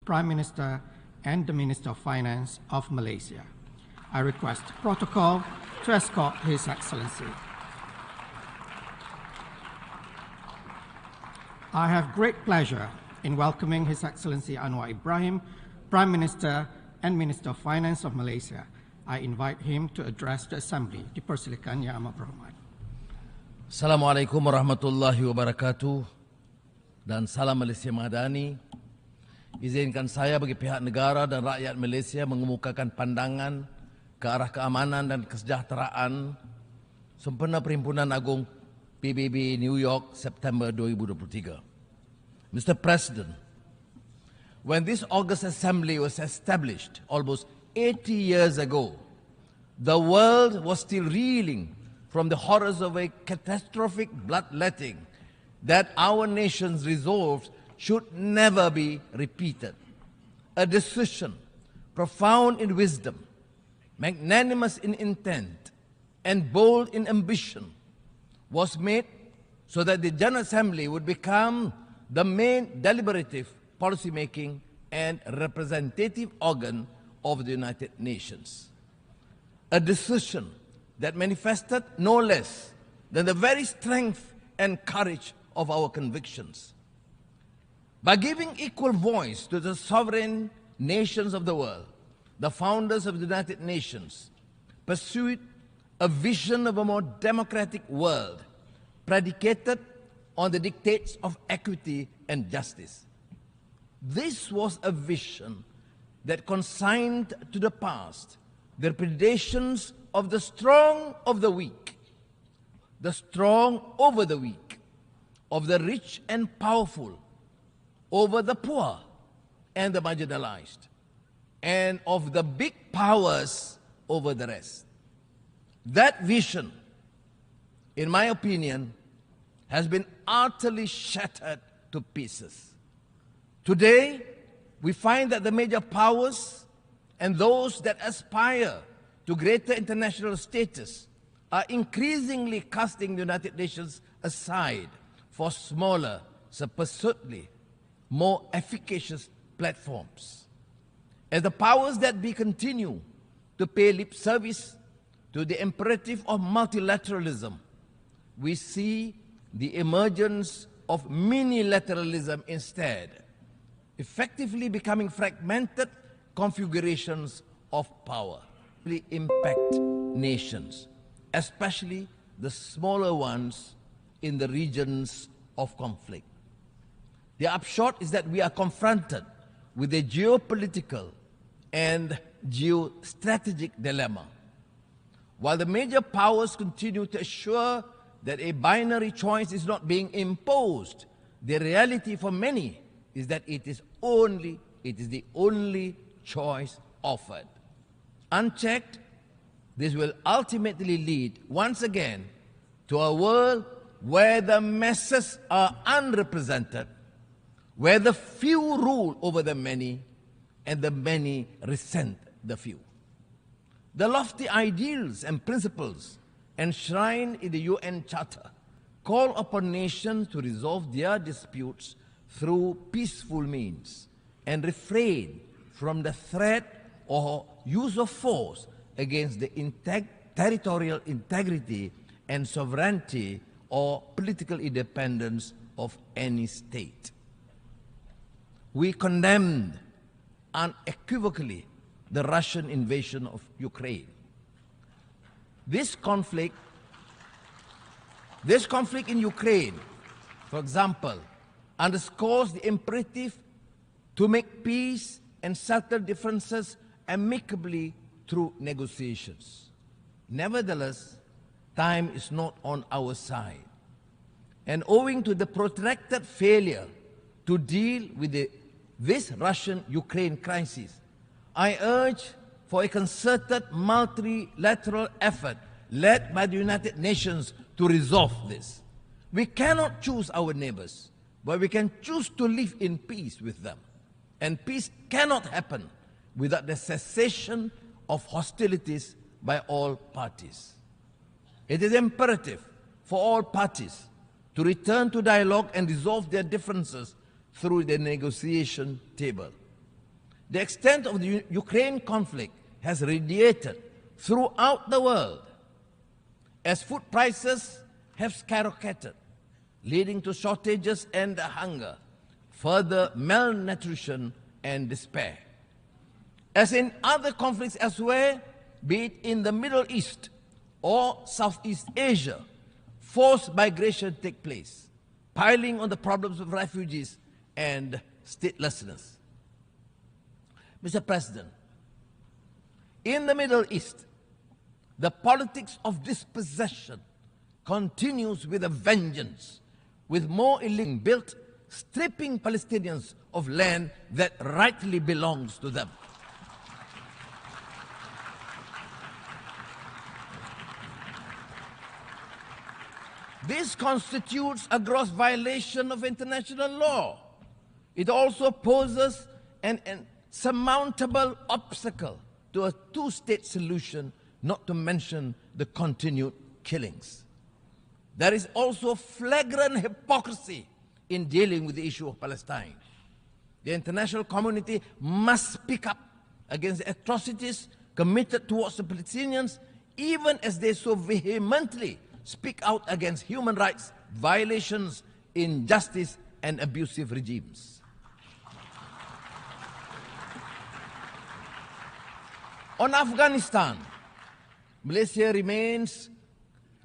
Prime Minister and the Minister of Finance of Malaysia. I request protocol to escort His Excellency. I have great pleasure in welcoming His Excellency Anwar Ibrahim, Prime Minister and Minister of Finance of Malaysia. I invite him to address the Assembly. Dipersilakan Yang Amat Berhormat. Assalamualaikum warahmatullahi wabarakatuh dan salam Malaysia Madani. Izinkan saya bagi pihak negara dan rakyat Malaysia mengemukakan pandangan ke arah keamanan dan kesejahteraan sempena Perhimpunan Agung PBB New York September 2023. Mr. President, when this August Assembly was established almost 80 years ago, the world was still reeling from the horrors of a catastrophic bloodletting that our nations resolved should never be repeated. A decision profound in wisdom, magnanimous in intent, and bold in ambition was made so that the General Assembly would become the main deliberative, policy-making, and representative organ of the United Nations. A decision that manifested no less than the very strength and courage of our convictions. By giving equal voice to the sovereign nations of the world, the founders of the United Nations pursued a vision of a more democratic world predicated on the dictates of equity and justice. This was a vision that consigned to the past the predations of the strong of the weak, the strong over the weak, of the rich and powerful over the poor and the marginalized, and of the big powers over the rest. That vision, in my opinion, has been utterly shattered to pieces. Today, we find that the major powers and those that aspire to greater international status are increasingly casting the United Nations aside for smaller, supposedly more efficacious platforms. As the powers that be continue to pay lip service to the imperative of multilateralism, we see the emergence of minilateralism instead, effectively becoming fragmented configurations of power. Really impact nations, especially the smaller ones in the regions of conflict. The upshot is that we are confronted with a geopolitical and geostrategic dilemma. While the major powers continue to assure that a binary choice is not being imposed, the reality for many is that it is the only choice offered. Unchecked, this will ultimately lead once again to a world where the masses are unrepresented, where the few rule over the many, and the many resent the few. The lofty ideals and principles enshrined in the UN Charter call upon nations to resolve their disputes through peaceful means and refrain from the threat or use of force against the territorial integrity and sovereignty or political independence of any state. We condemned unequivocally the Russian invasion of Ukraine. This conflict in Ukraine, for example, underscores the imperative to make peace and settle differences amicably through negotiations. Nevertheless, time is not on our side. And owing to the protracted failure to deal with this Russian-Ukraine crisis, I urge for a concerted multilateral effort led by the United Nations to resolve this. We cannot choose our neighbors, but we can choose to live in peace with them. And peace cannot happen without the cessation of hostilities by all parties. It is imperative for all parties to return to dialogue and resolve their differences through the negotiation table. The extent of the Ukraine conflict has radiated throughout the world as food prices have skyrocketed, leading to shortages and hunger, further malnutrition and despair. As in other conflicts elsewhere, be it in the Middle East or Southeast Asia, forced migration take place, piling on the problems of refugees and statelessness. Mr. President, in the Middle East, the politics of dispossession continues with a vengeance, with more illegal built, stripping Palestinians of land that rightly belongs to them. This constitutes a gross violation of international law. It also poses an insurmountable obstacle to a two-state solution, not to mention the continued killings. There is also flagrant hypocrisy in dealing with the issue of Palestine. The international community must speak up against the atrocities committed towards the Palestinians, even as they so vehemently speak out against human rights violations, injustice, and abusive regimes. On Afghanistan, Malaysia remains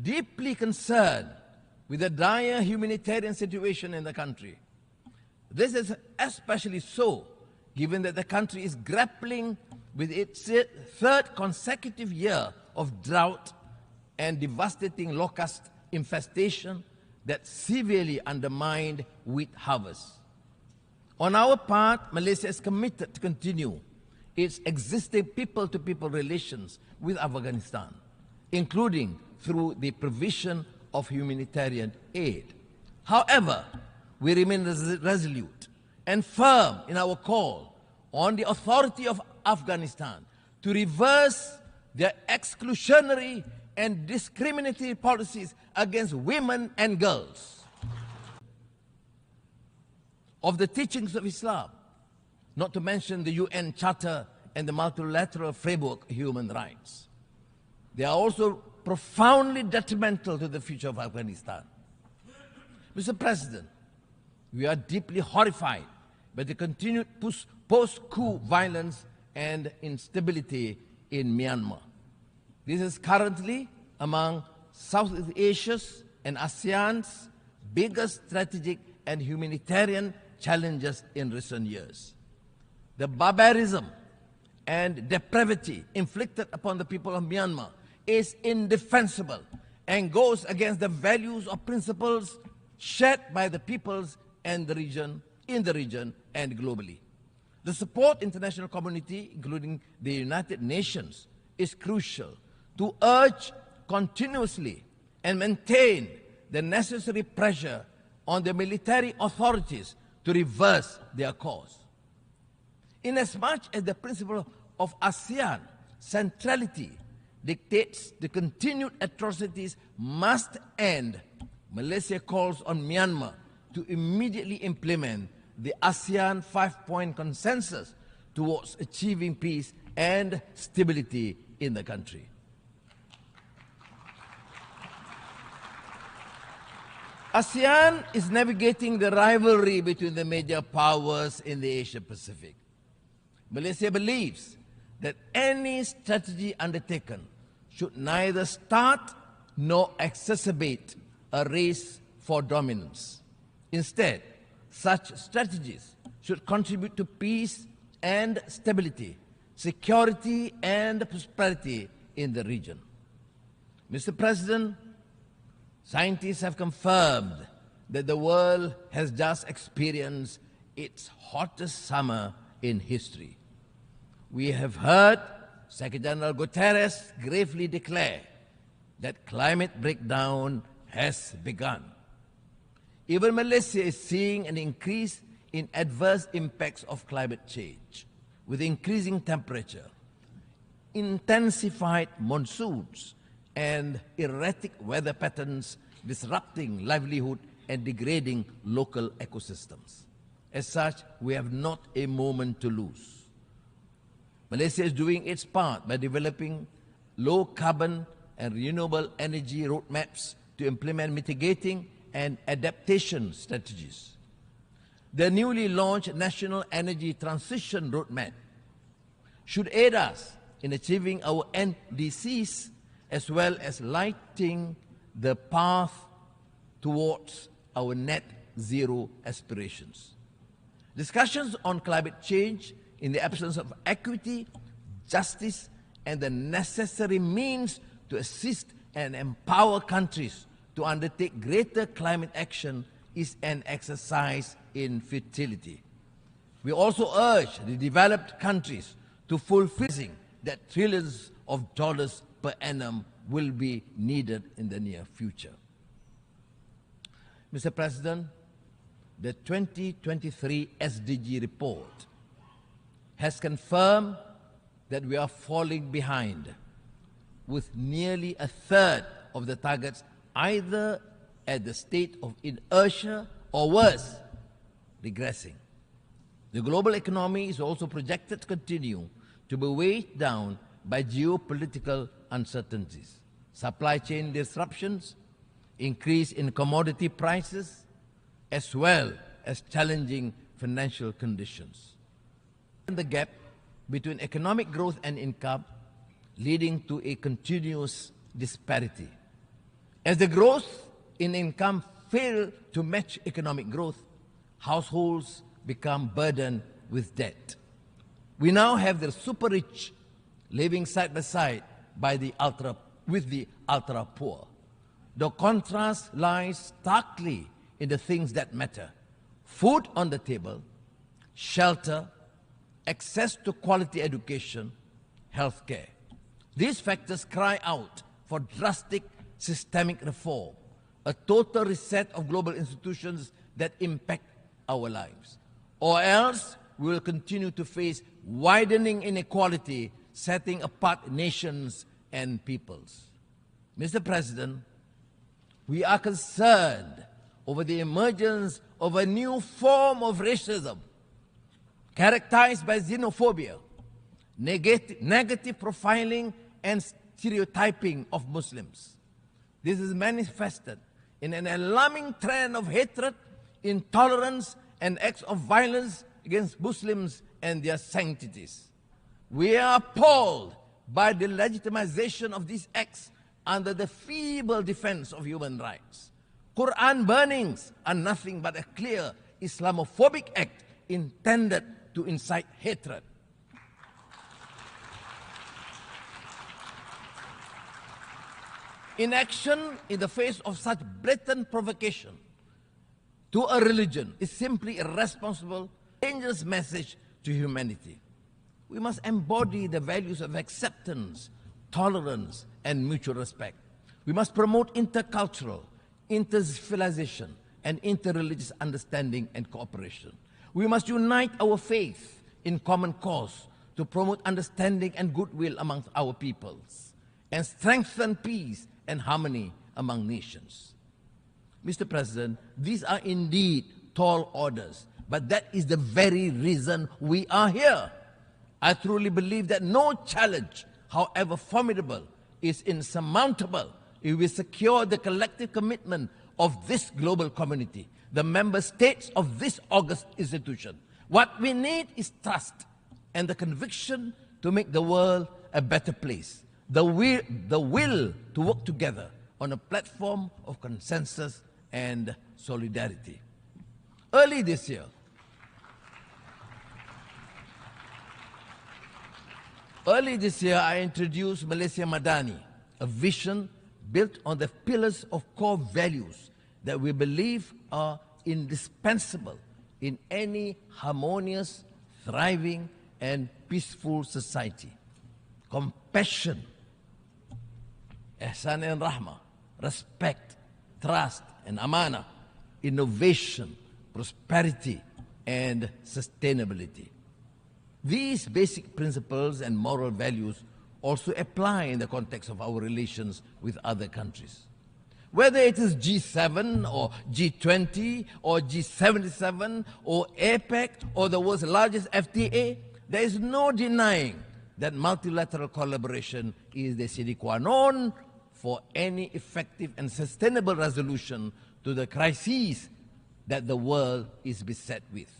deeply concerned with the dire humanitarian situation in the country. This is especially so given that the country is grappling with its third consecutive year of drought and devastating locust infestation that severely undermined wheat harvests. On our part, Malaysia is committed to continue its existing people-to-people relations with Afghanistan, including through the provision of humanitarian aid. However, we remain resolute and firm in our call on the authority of Afghanistan to reverse their exclusionary and discriminatory policies against women and girls, of the teachings of Islam, not to mention the UN Charter and the multilateral framework of human rights. They are also profoundly detrimental to the future of Afghanistan. Mr. President, we are deeply horrified by the continued post-coup violence and instability in Myanmar. This is currently among Southeast Asia's and ASEAN's biggest strategic and humanitarian challenges in recent years. The barbarism and depravity inflicted upon the people of Myanmar is indefensible and goes against the values or principles shared by the peoples and the region, in the region and globally. The support international community, including the United Nations, is crucial to urge continuously and maintain the necessary pressure on the military authorities to reverse their course. Inasmuch as the principle of ASEAN centrality dictates the continued atrocities must end, Malaysia calls on Myanmar to immediately implement the ASEAN 5-point consensus towards achieving peace and stability in the country. ASEAN is navigating the rivalry between the major powers in the Asia-Pacific. Malaysia believes that any strategy undertaken should neither start nor exacerbate a race for dominance. Instead, such strategies should contribute to peace and stability, security and prosperity in the region. Mr. President, scientists have confirmed that the world has just experienced its hottest summer in history. We have heard Secretary General Guterres gravely declare that climate breakdown has begun. Even Malaysia is seeing an increase in adverse impacts of climate change, with increasing temperature, intensified monsoons, and erratic weather patterns disrupting livelihood and degrading local ecosystems. As such, we have not a moment to lose. Malaysia is doing its part by developing low carbon and renewable energy roadmaps to implement mitigating and adaptation strategies. The newly launched National Energy Transition Roadmap should aid us in achieving our NDCs as well as lighting the path towards our net zero aspirations. Discussions on climate change in the absence of equity, justice, and the necessary means to assist and empower countries to undertake greater climate action is an exercise in futility. We also urge the developed countries to fulfill that trillions of dollars per annum will be needed in the near future. Mr. President, the 2023 SDG report has confirmed that we are falling behind, with nearly a third of the targets either at the state of inertia or worse, regressing. The global economy is also projected to continue to be weighed down by geopolitical uncertainties, supply chain disruptions, increase in commodity prices, as well as challenging financial conditions. The gap between economic growth and income, leading to a continuous disparity. As the growth in income fails to match economic growth, households become burdened with debt. We now have the super rich living side by side with the ultra poor. The contrast lies starkly in the things that matter: food on the table, shelter, access to quality education, healthcare. These factors cry out for drastic systemic reform, a total reset of global institutions that impact our lives. Or else we will continue to face widening inequality, setting apart nations and peoples. Mr. President, we are concerned over the emergence of a new form of racism characterized by xenophobia, negative profiling, and stereotyping of Muslims. This is manifested in an alarming trend of hatred, intolerance, and acts of violence against Muslims and their sanctities. We are appalled by the legitimization of these acts under the feeble defense of human rights. Quran burnings are nothing but a clear Islamophobic act intended to incite hatred. Inaction in the face of such blatant provocation to a religion is simply a irresponsible, dangerous message to humanity. We must embody the values of acceptance, tolerance, and mutual respect. We must promote intercultural, intercivilization, and interreligious understanding and cooperation. We must unite our faith in common cause to promote understanding and goodwill amongst our peoples and strengthen peace and harmony among nations. Mr. President, these are indeed tall orders, but that is the very reason we are here. I truly believe that no challenge, however formidable, is insurmountable if we secure the collective commitment of this global community, the member states of this august institution. What we need is trust and the conviction to make the world a better place, the will to work together on a platform of consensus and solidarity. Early this year, I introduced Malaysia Madani, a vision built on the pillars of core values that we believe are indispensable in any harmonious, thriving, and peaceful society. Compassion, ihsan and rahmah, respect, trust and amanah, innovation, prosperity, and sustainability. These basic principles and moral values also apply in the context of our relations with other countries. Whether it is G7 or G20 or G77 or APEC or the world's largest FTA, there is no denying that multilateral collaboration is the sine qua non for any effective and sustainable resolution to the crises that the world is beset with.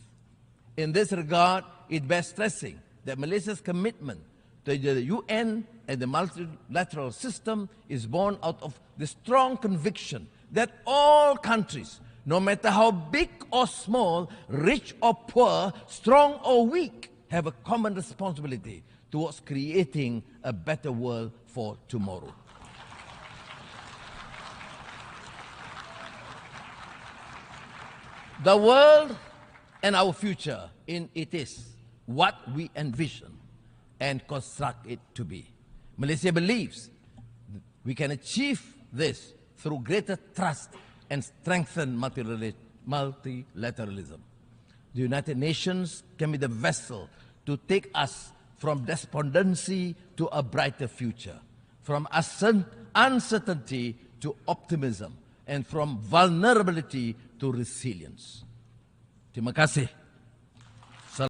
In this regard, it bears stressing that Malaysia's commitment to the UN and the multilateral system is born out of the strong conviction that all countries, no matter how big or small, rich or poor, strong or weak, have a common responsibility towards creating a better world for tomorrow. The world and our future in it is what we envision and construct it to be. Malaysia believes we can achieve this through greater trust and strengthen multilateralism. The United Nations can be the vessel to take us from despondency to a brighter future, from uncertainty to optimism, and from vulnerability to resilience. Terima kasih.